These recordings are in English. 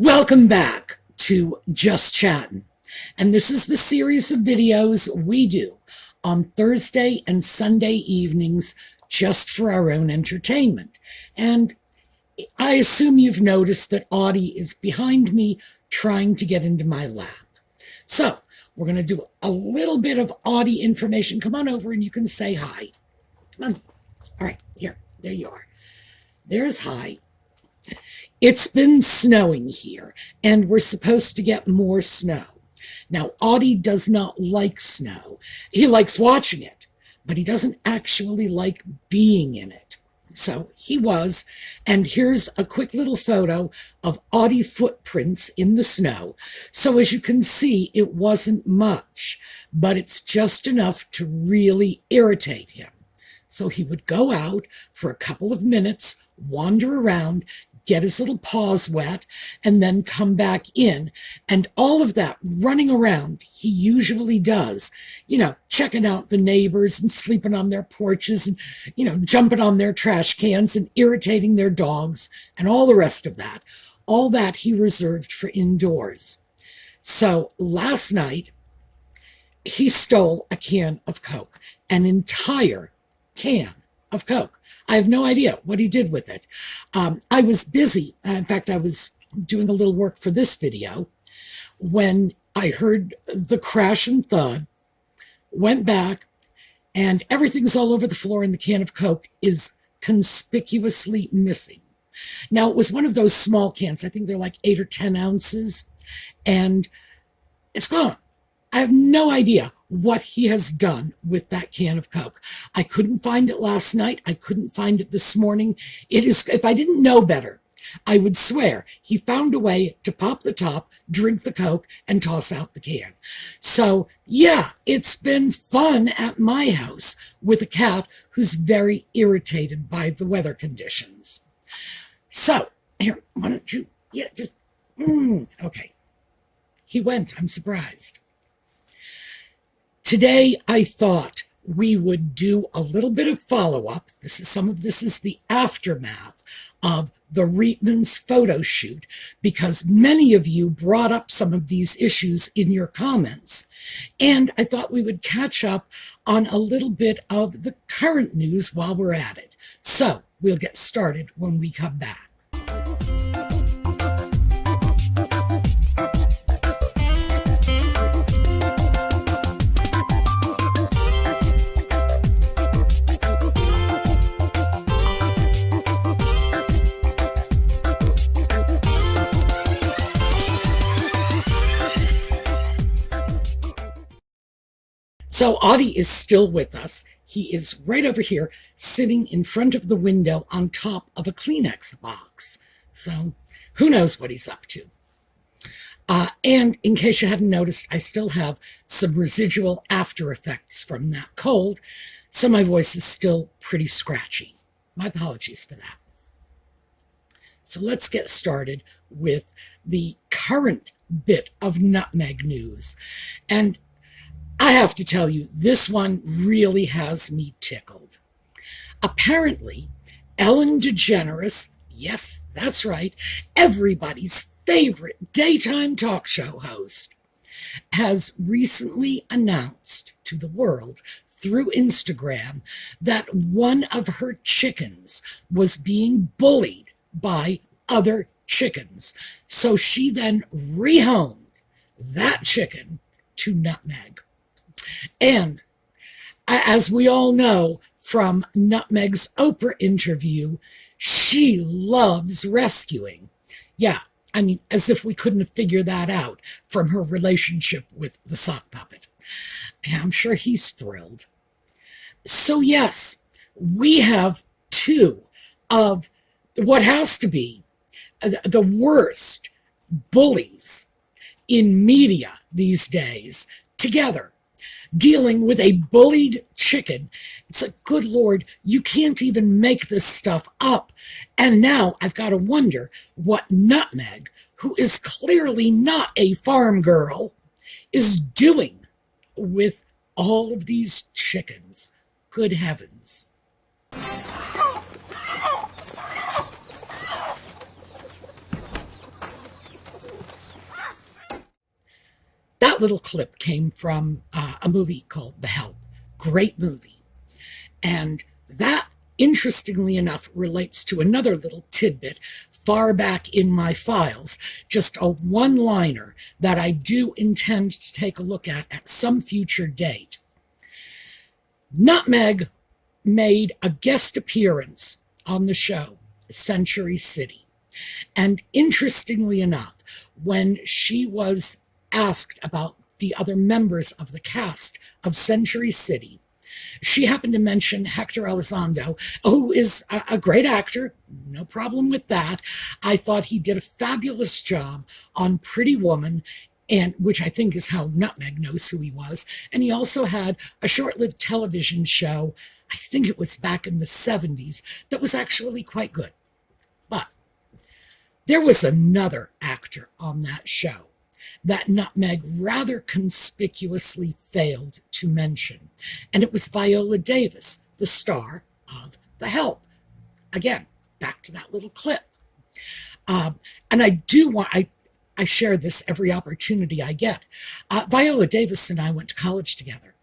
Welcome back to Just Chattin', and this is the series of videos we do on Thursday and Sunday evenings just for our own entertainment. And I assume you've noticed that Audie is behind me trying to get into my lap. So we're going to do a little bit of Audie information. Come on over and you can say hi. Come on. All right, there you are. There's hi. It's been snowing here, and we're supposed to get more snow. Now, Audie does not like snow. He likes watching it, but he doesn't actually like being in it. So he was, and here's a quick little photo of Audie footprints in the snow. So as you can see, it wasn't much, but it's just enough to really irritate him. So he would go out for a couple of minutes, wander around, get his little paws wet, and then come back in. And all of that running around he usually does, checking out the neighbors and sleeping on their porches and, jumping on their trash cans and irritating their dogs and all the rest of that. All that he reserved for indoors. So last night, he stole a can of Coke, an entire can of Coke. I have no idea what he did with it. I was busy. In fact, I was doing a little work for this video when I heard the crash and thud, went back, and everything's all over the floor, and the can of Coke is conspicuously missing. Now, it was one of those small cans. I think they're like 8 or 10 ounces, and it's gone. I have no idea what he has done with that can of Coke. I couldn't find it last night. I couldn't find it this morning. It is, if I didn't know better, I would swear he found a way to pop the top, drink the Coke, and toss out the can. So, yeah, it's been fun at my house with a cat who's very irritated by the weather conditions. So, here, why don't you, okay. He went, I'm surprised. Today, I thought we would do a little bit of follow-up. This is the aftermath of the Reitman's photo shoot, because many of you brought up some of these issues in your comments. And I thought we would catch up on a little bit of the current news while we're at it. So we'll get started when we come back. So Audie is still with us. He is right over here, sitting in front of the window on top of a Kleenex box. So who knows what he's up to. And in case you hadn't noticed, I still have some residual after effects from that cold, so my voice is still pretty scratchy. My apologies for that. So let's get started with the current bit of Nutmeg news. And I have to tell you, this one really has me tickled. Apparently, Ellen DeGeneres, yes, that's right, everybody's favorite daytime talk show host, has recently announced to the world through Instagram that one of her chickens was being bullied by other chickens. So she then rehomed that chicken to Nutmeg. And as we all know from Nutmeg's Oprah interview, she loves rescuing. Yeah, I mean, as if we couldn't have figured that out from her relationship with the sock puppet. And I'm sure he's thrilled. So yes, we have two of what has to be the worst bullies in media these days together, dealing with a bullied chicken. It's like, good Lord, you can't even make this stuff up. And now I've got to wonder what Nutmeg, who is clearly not a farm girl, is doing with all of these chickens. Good heavens. That little clip came from a movie called The Help. Great movie. And that, interestingly enough, relates to another little tidbit far back in my files, just a one-liner that I do intend to take a look at some future date. Nutmeg made a guest appearance on the show, Century City. And interestingly enough, when she was asked about the other members of the cast of Century City, she happened to mention Hector Elizondo, who is a great actor, no problem with that. I thought he did a fabulous job on Pretty Woman, and which I think is how Nutmeg knows who he was. And he also had a short-lived television show, I think it was back in the 70s, that was actually quite good. But there was another actor on that show that Nutmeg rather conspicuously failed to mention, and it was Viola Davis, the star of The Help. Again, back to that little clip. And I share this every opportunity I get. Viola Davis and I went to college together,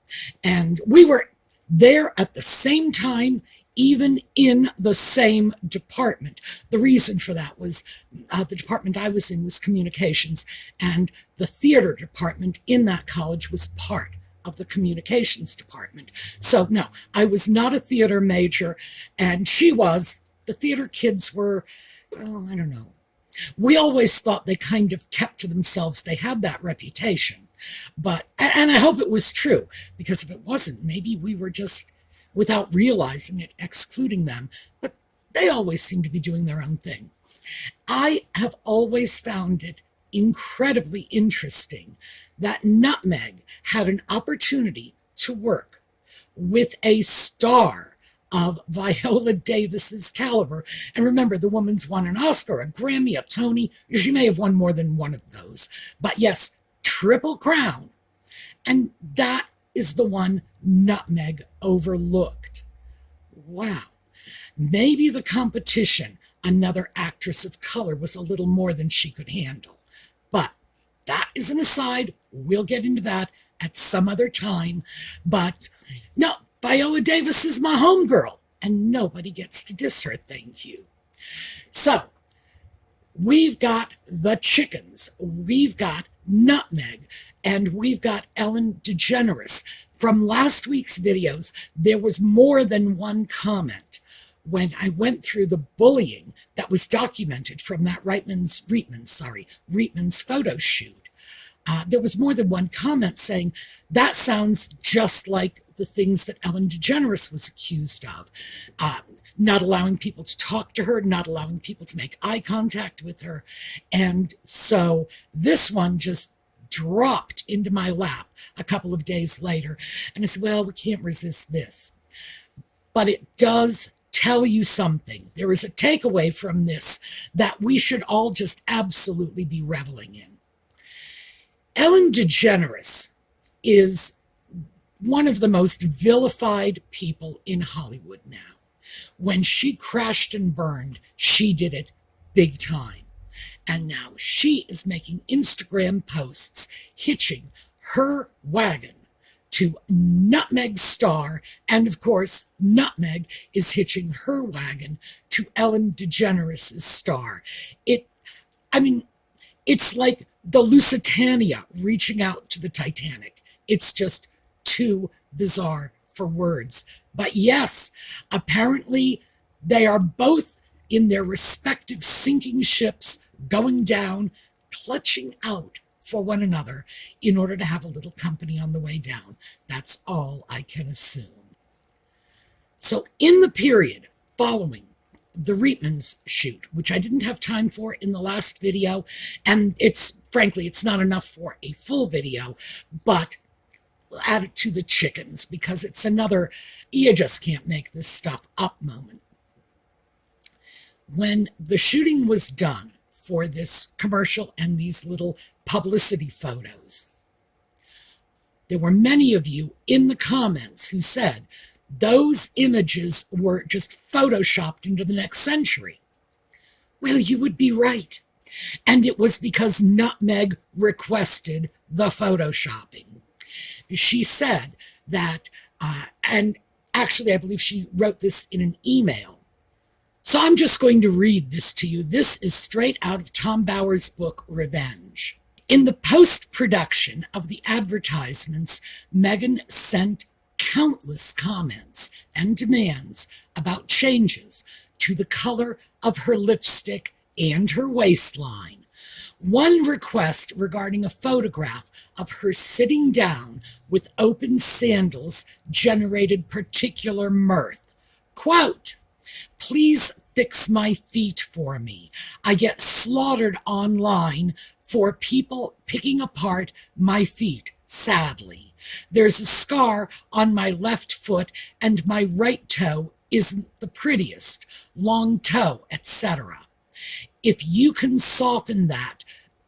and we were there at the same time, even in the same department. The reason for that was the department I was in was communications, and the theater department in that college was part of the communications department. So no, I was not a theater major, and she was. The theater kids were, oh, I don't know. We always thought they kind of kept to themselves. They had that reputation. And I hope it was true, because if it wasn't, maybe we were just, without realizing it, excluding them. But they always seem to be doing their own thing. I have always found it incredibly interesting that Nutmeg had an opportunity to work with a star of Viola Davis's caliber. And remember, the woman's won an Oscar, a Grammy, a Tony. She may have won more than one of those. But yes, Triple Crown. And that is the one Nutmeg overlooked. Wow. Maybe the competition, another actress of color, was a little more than she could handle. But that is an aside. We'll get into that at some other time. But no, Viola Davis is my homegirl, and nobody gets to diss her, thank you. So, we've got the chickens, we've got Nutmeg, and we've got Ellen DeGeneres. From last week's videos, there was more than one comment when I went through the bullying that was documented from that Reitman's photo shoot. There was more than one comment saying, that sounds just like the things that Ellen DeGeneres was accused of. Not allowing people to talk to her, not allowing people to make eye contact with her. And so this one just dropped into my lap a couple of days later. And I said, well, we can't resist this. But it does tell you something. There is a takeaway from this that we should all just absolutely be reveling in. Ellen DeGeneres is one of the most vilified people in Hollywood now. When she crashed and burned, she did it big time. And now she is making Instagram posts hitching her wagon to Nutmeg's star, and of course, Nutmeg is hitching her wagon to Ellen DeGeneres' star. It's like the Lusitania reaching out to the Titanic. It's just too bizarre for words. But yes, apparently they are both in their respective sinking ships, going down, clutching out for one another in order to have a little company on the way down. That's all I can assume. So in the period following the Reitman's shoot, which I didn't have time for in the last video, and frankly, it's not enough for a full video, but we'll add it to the chickens because it's another, you just can't make this stuff up moment. When the shooting was done for this commercial and these little publicity photos, there were many of you in the comments who said those images were just photoshopped into the next century. Well, you would be right. And it was because Nutmeg requested the photoshopping. She said that, and actually, I believe she wrote this in an email. So I'm just going to read this to you. This is straight out of Tom Bauer's book, Revenge. In the post-production of the advertisements, Meghan sent countless comments and demands about changes to the color of her lipstick and her waistline. One request regarding a photograph of her sitting down with open sandals generated particular mirth. Quote, "Please fix my feet for me. I get slaughtered online for people picking apart my feet, sadly. There's a scar on my left foot and my right toe isn't the prettiest, long toe, etc. If you can soften that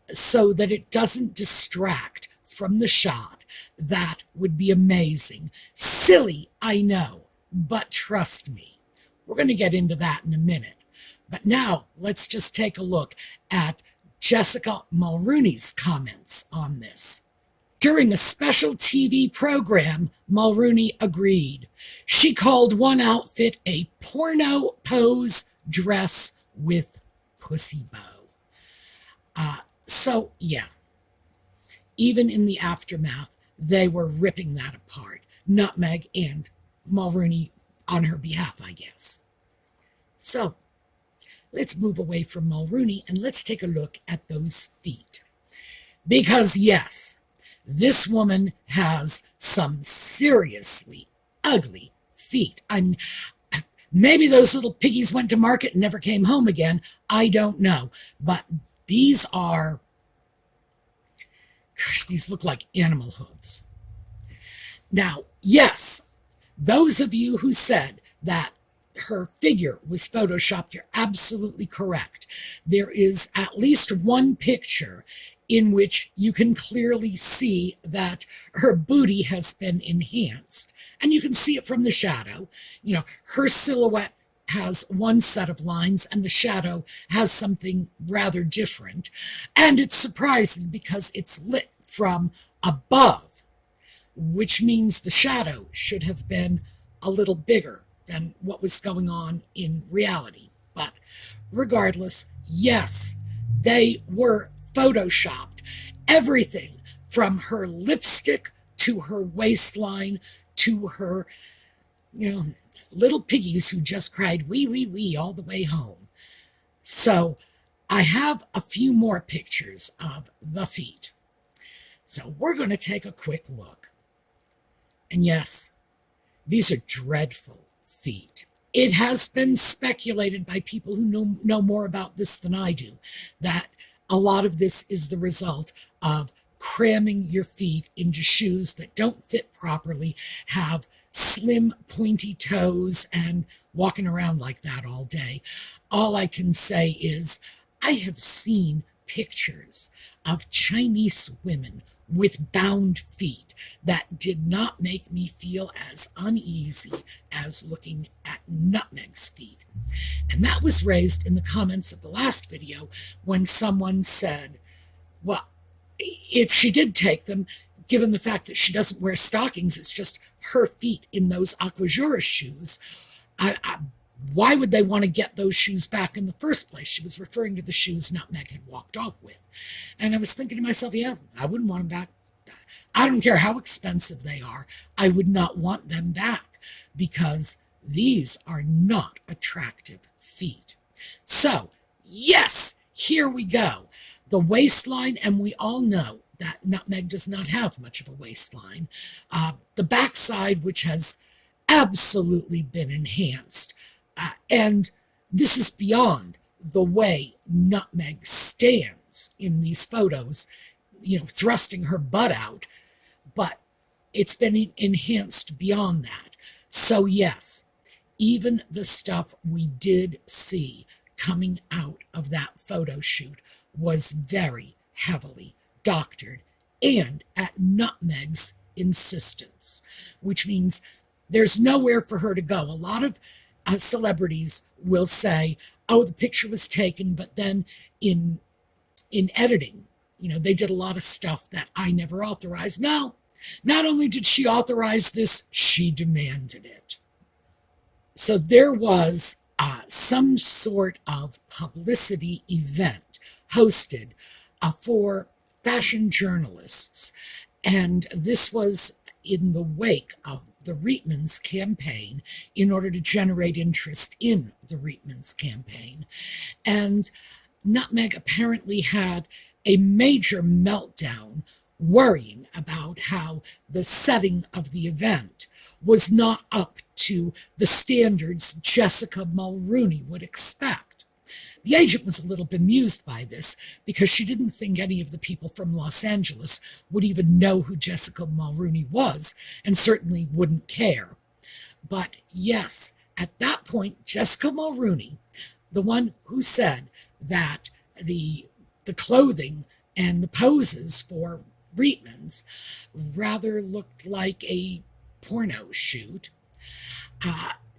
so that it doesn't distract from the shot, that would be amazing. Silly, I know, but trust me." We're going to get into that in a minute. But now let's just take a look at Jessica Mulrooney's comments on this. During a special TV program, Mulrooney agreed. She called one outfit a porno pose dress with pussy bow. So, yeah, even in the aftermath, they were ripping that apart. Nutmeg and Mulrooney on her behalf, I guess. So, let's move away from Mulrooney and let's take a look at those feet. Because, yes, this woman has some seriously ugly feet. Maybe those little piggies went to market and never came home again. I don't know. But these are, gosh, these look like animal hooves. Now, yes, those of you who said that her figure was photoshopped, you're absolutely correct. There is at least one picture in which you can clearly see that her booty has been enhanced. And you can see it from the shadow. You know, her silhouette has one set of lines and the shadow has something rather different. And it's surprising because it's lit from above, which means the shadow should have been a little bigger than what was going on in reality. But regardless, yes, they were photoshopped. Everything from her lipstick to her waistline to her, little piggies who just cried wee, wee, wee all the way home. So I have a few more pictures of the feet. So we're going to take a quick look. And yes, these are dreadful feet. It has been speculated by people who know more about this than I do that a lot of this is the result of cramming your feet into shoes that don't fit properly, have slim, pointy toes, and walking around like that all day. All I can say is I have seen pictures of Chinese women with bound feet that did not make me feel as uneasy as looking at Nutmeg's feet. And that was raised in the comments of the last video when someone said, well, if she did take them, given the fact that she doesn't wear stockings, it's just her feet in those aquajour shoes. Why would they want to get those shoes back in the first place? She was referring to the shoes Nutmeg had walked off with. And I was thinking to myself, yeah, I wouldn't want them back. I don't care how expensive they are. I would not want them back because these are not attractive feet. So, yes, here we go. The waistline, and we all know that Nutmeg does not have much of a waistline. The backside, which has absolutely been enhanced. And this is beyond the way Nutmeg stands in these photos, thrusting her butt out. But it's been enhanced beyond that. So yes, even the stuff we did see coming out of that photo shoot was very heavily doctored and at Nutmeg's insistence, which means there's nowhere for her to go. A lot of celebrities will say, oh, the picture was taken, but then in editing, They did a lot of stuff that I never authorized. No, not only did she authorize this, she demanded it. So there was some sort of publicity event hosted for fashion journalists. And this was in the wake of the Reitmans campaign in order to generate interest in the Reitmans campaign. And Nutmeg apparently had a major meltdown, worrying about how the setting of the event was not up to the standards Jessica Mulrooney would expect. The agent was a little bemused by this because she didn't think any of the people from Los Angeles would even know who Jessica Mulrooney was, and certainly wouldn't care. But yes, at that point, Jessica Mulrooney, the one who said that the clothing and the poses for Reitmans rather looked like a porno shoot.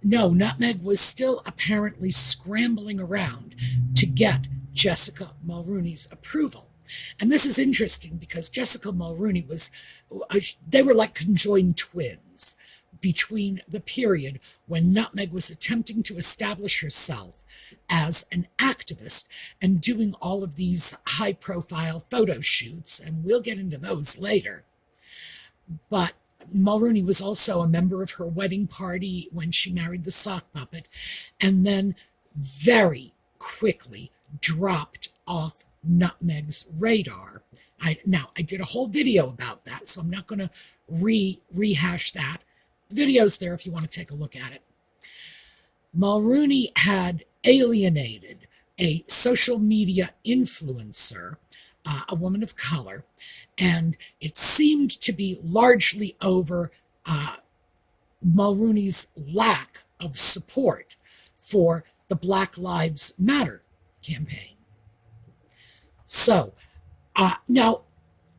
No, Nutmeg was still apparently scrambling around to get Jessica Mulrooney's approval. And this is interesting because Jessica Mulrooney they were like conjoined twins between the period when Nutmeg was attempting to establish herself as an activist and doing all of these high-profile photo shoots, and we'll get into those later. But Mulrooney was also a member of her wedding party when she married the sock puppet, and then very quickly dropped off Nutmeg's radar. I did a whole video about that, so I'm not going to rehash that. The video's there if you want to take a look at it. Mulrooney had alienated a social media influencer, a woman of color, and it seemed to be largely over Mulrooney's lack of support for the Black Lives Matter campaign. So, now,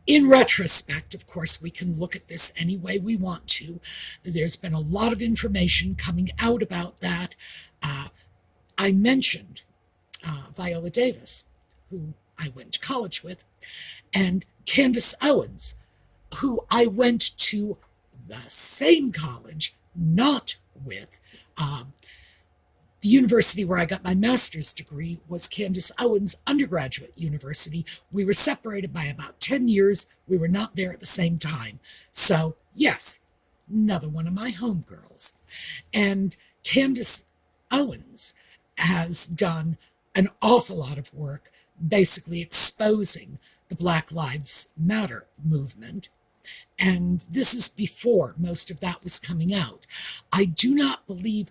in retrospect, of course, we can look at this any way we want to. There's been a lot of information coming out about that. I mentioned Viola Davis, who I went to college with, and Candace Owens, who I went to the same college, not with. The university where I got my master's degree was Candace Owens Undergraduate University. We were separated by about 10 years. We were not there at the same time. So, yes, another one of my homegirls. And Candace Owens has done an awful lot of work basically exposing the Black Lives Matter movement. And this is before most of that was coming out. I do not believe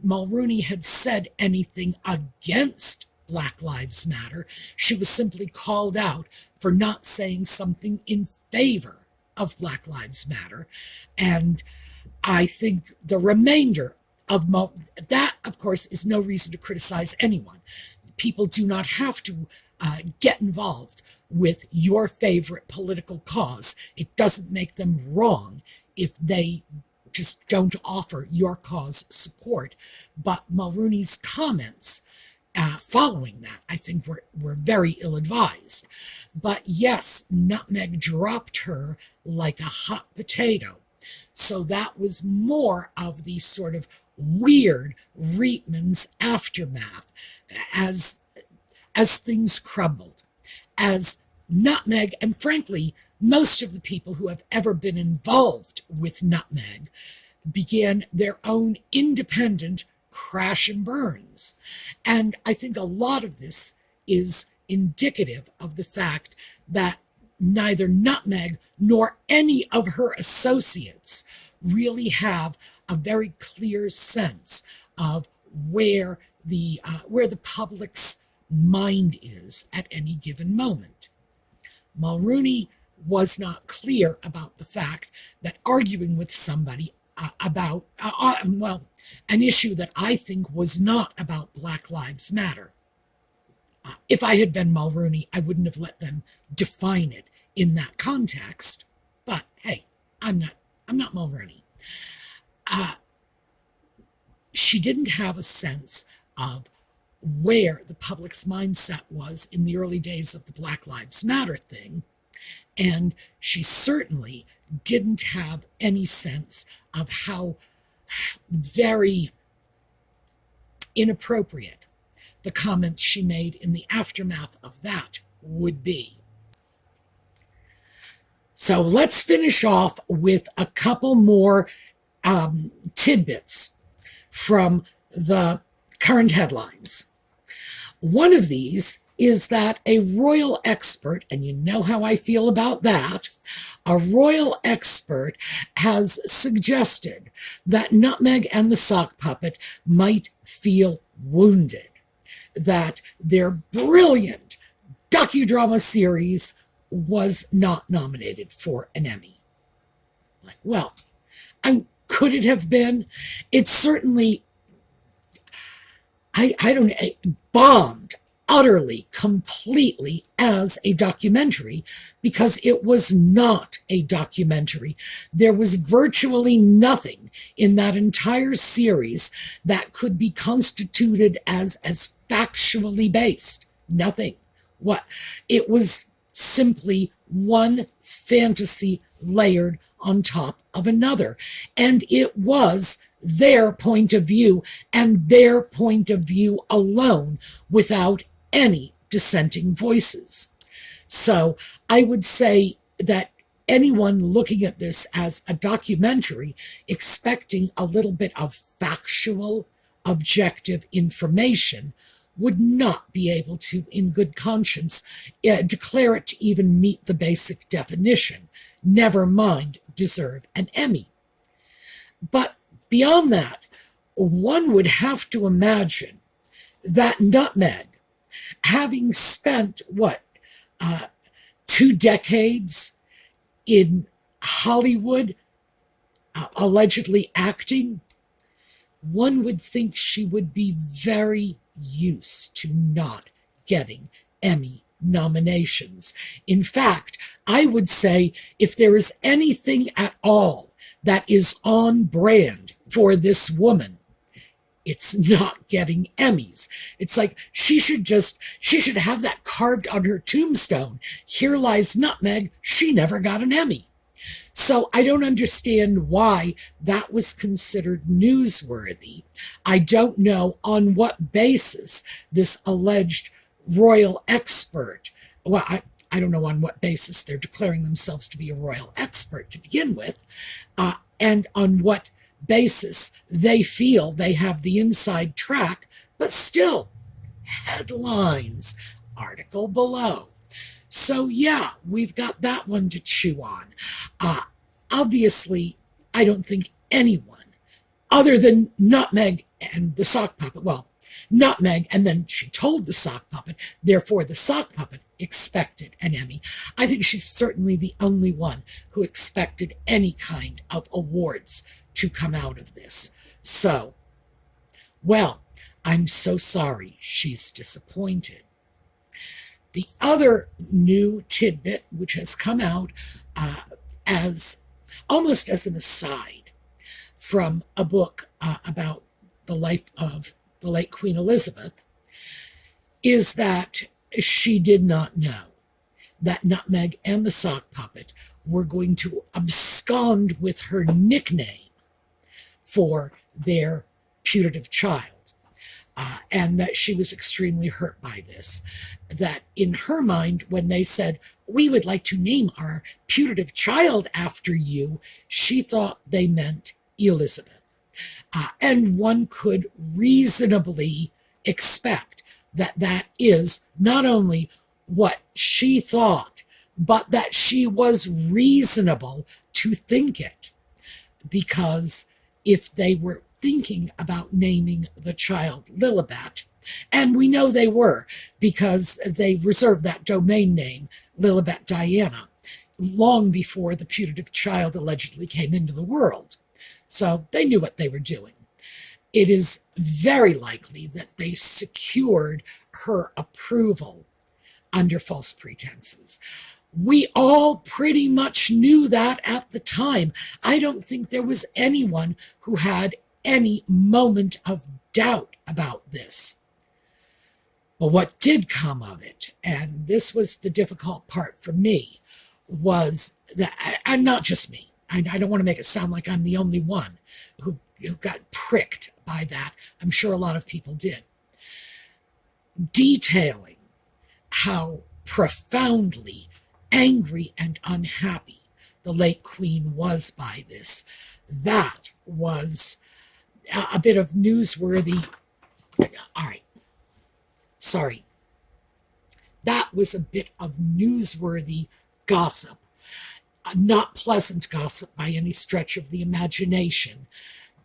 Mulrooney had said anything against Black Lives Matter. She was simply called out for not saying something in favor of Black Lives Matter. And I think the remainder of that, of course, is no reason to criticize anyone. People do not have to get involved with your favorite political cause. It doesn't make them wrong if they just don't offer your cause support. But Mulrooney's comments following that, I think, were very ill-advised. But yes, Nutmeg dropped her like a hot potato. So that was more of the sort of weird Reitmans aftermath as things crumbled, as Nutmeg, and frankly, most of the people who have ever been involved with Nutmeg began their own independent crash and burns. And I think a lot of this is indicative of the fact that neither Nutmeg nor any of her associates really have a very clear sense of where the public's mind is at any given moment. Mulrooney was not clear about the fact that arguing with somebody about, an issue that I think was not about Black Lives Matter. If I had been Mulrooney, I wouldn't have let them define it in that context. But hey, I'm not Mulrooney. She didn't have a sense of where the public's mindset was in the early days of the Black Lives Matter thing. And she certainly didn't have any sense of how very inappropriate the comments she made in the aftermath of that would be. So let's finish off with a couple more tidbits from the current headlines. One of these is that a royal expert, and you know how I feel about that, a royal expert has suggested that Nutmeg and the sock puppet might feel wounded, that their brilliant docudrama series was not nominated for an Emmy. Like, well, could it have been? It certainly, I don't know, it bombed utterly, completely as a documentary, because it was not a documentary. There was virtually nothing in that entire series that could be constituted as factually based. Nothing. What? It was simply one fantasy layered on top of another. And it was their point of view, and their point of view alone, without any dissenting voices. So I would say that anyone looking at this as a documentary, expecting a little bit of factual, objective information, would not be able to, in good conscience, declare it to even meet the basic definition, never mind deserve an Emmy. But beyond that, one would have to imagine that Nutmeg, having spent, 2 decades in Hollywood, allegedly acting, one would think she would be very used to not getting Emmy nominations. In fact, I would say if there is anything at all that is on brand for this woman, it's not getting Emmys. It's like she should have that carved on her tombstone. Here lies Nutmeg. She never got an Emmy. So I don't understand why that was considered newsworthy. I don't know on what basis this alleged royal expert, well, I don't know on what basis they're declaring themselves to be a royal expert to begin with, and on what basis they feel they have the inside track, but still, headlines, article below. So yeah, we've got that one to chew on. Obviously, I don't think anyone, other than Nutmeg and the sock puppet, well, Nutmeg, and then she told the sock puppet, therefore the sock puppet expected an Emmy. I think she's certainly the only one who expected any kind of awards to come out of this. So, well, I'm so sorry she's disappointed. The other new tidbit, which has come out as almost as an aside from a book about the life of the late Queen Elizabeth, is that she did not know that Nutmeg and the sock puppet were going to abscond with her nickname for their putative child. And that she was extremely hurt by this. That in her mind, when they said, we would like to name our putative child after you, she thought they meant Elizabeth. And one could reasonably expect that that is not only what she thought, but that she was reasonable to think it. Because if they were thinking about naming the child Lilibet, and we know they were, because they reserved that domain name, Lilibet Diana, long before the putative child allegedly came into the world. So they knew what they were doing. It is very likely that they secured her approval under false pretenses. We all pretty much knew that at the time. I don't think there was anyone who had any moment of doubt about this. But what did come of it, and this was the difficult part for me, was that, and not just me, I don't want to make it sound like I'm the only one who got pricked by that. I'm sure a lot of people did. Detailing how profoundly angry and unhappy the late Queen was by this. That was a bit of newsworthy. All right. Sorry. That was a bit of newsworthy gossip. Not pleasant gossip by any stretch of the imagination.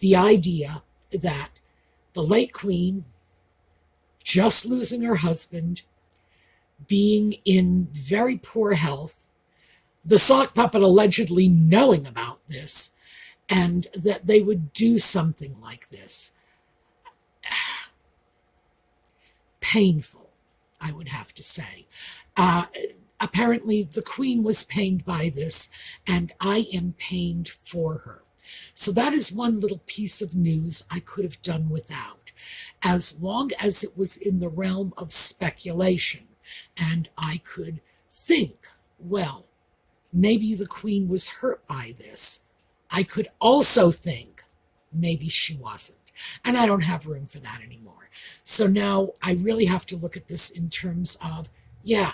The idea that the late Queen, just losing her husband, being in very poor health, the sock puppet allegedly knowing about this, and that they would do something like this. Painful, I would have to say. Apparently, the Queen was pained by this, and I am pained for her. So that is one little piece of news I could have done without, as long as it was in the realm of speculation, and I could think, well, maybe the Queen was hurt by this. I could also think maybe she wasn't. And I don't have room for that anymore. So now I really have to look at this in terms of, yeah,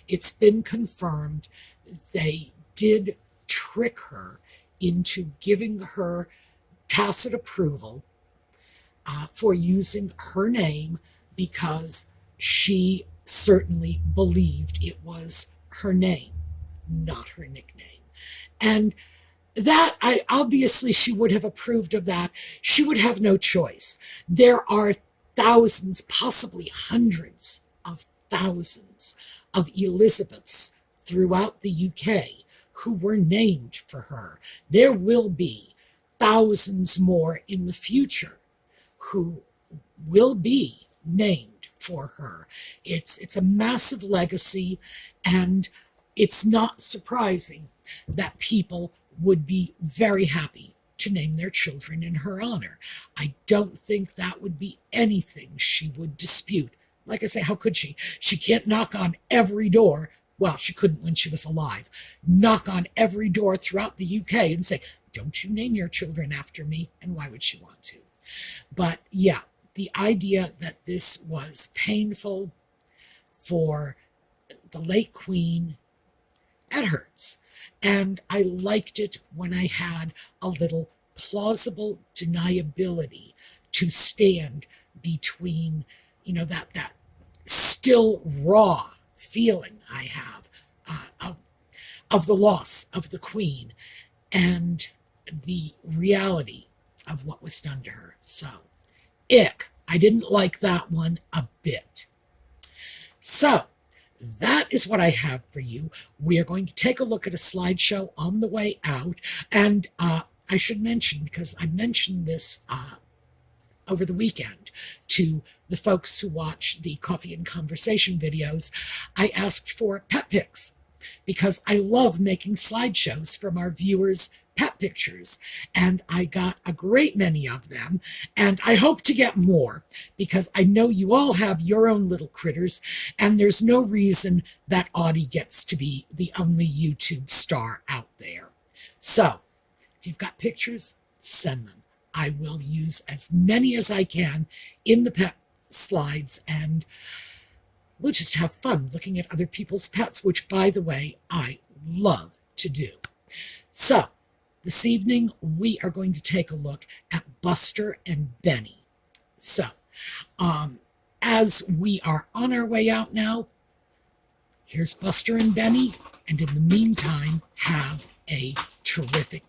it's been confirmed. They did trick her into giving her tacit approval for using her name, because she certainly believed it was her name, not her nickname. And that, obviously she would have approved of that. She would have no choice. There are thousands, possibly hundreds of thousands of Elizabeths throughout the UK who were named for her. There will be thousands more in the future who will be named for her. It's a massive legacy, and it's not surprising that people would be very happy to name their children in her honor. I don't think that would be anything she would dispute. Like I say, how could she? She can't knock on every door. Well, she couldn't when she was alive. Knock on every door throughout the UK and say, don't you name your children after me? And why would she want to? But yeah, the idea that this was painful for the late Queen, it hurts. And I liked it when I had a little plausible deniability to stand between, that still raw feeling I have of the loss of the Queen and the reality of what was done to her. So, ick. I didn't like that one a bit. So, that is what I have for you. We are going to take a look at a slideshow on the way out. And I should mention, because I mentioned this over the weekend to the folks who watch the Coffee and Conversation videos, I asked for pet pics, because I love making slideshows from our viewers' pet pictures, and I got a great many of them, and I hope to get more, because I know you all have your own little critters, and there's no reason that Audie gets to be the only YouTube star out there. So, if you've got pictures, send them. I will use as many as I can in the pet slides, and we'll just have fun looking at other people's pets, which, by the way, I love to do. So, this evening, we are going to take a look at Buster and Benny. So, as we are on our way out now, here's Buster and Benny, and in the meantime, have a terrific...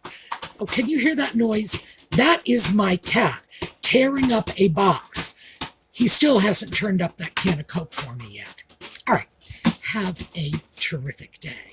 Oh, can you hear that noise? That is my cat tearing up a box. He still hasn't turned up that can of Coke for me yet. All right, have a terrific day.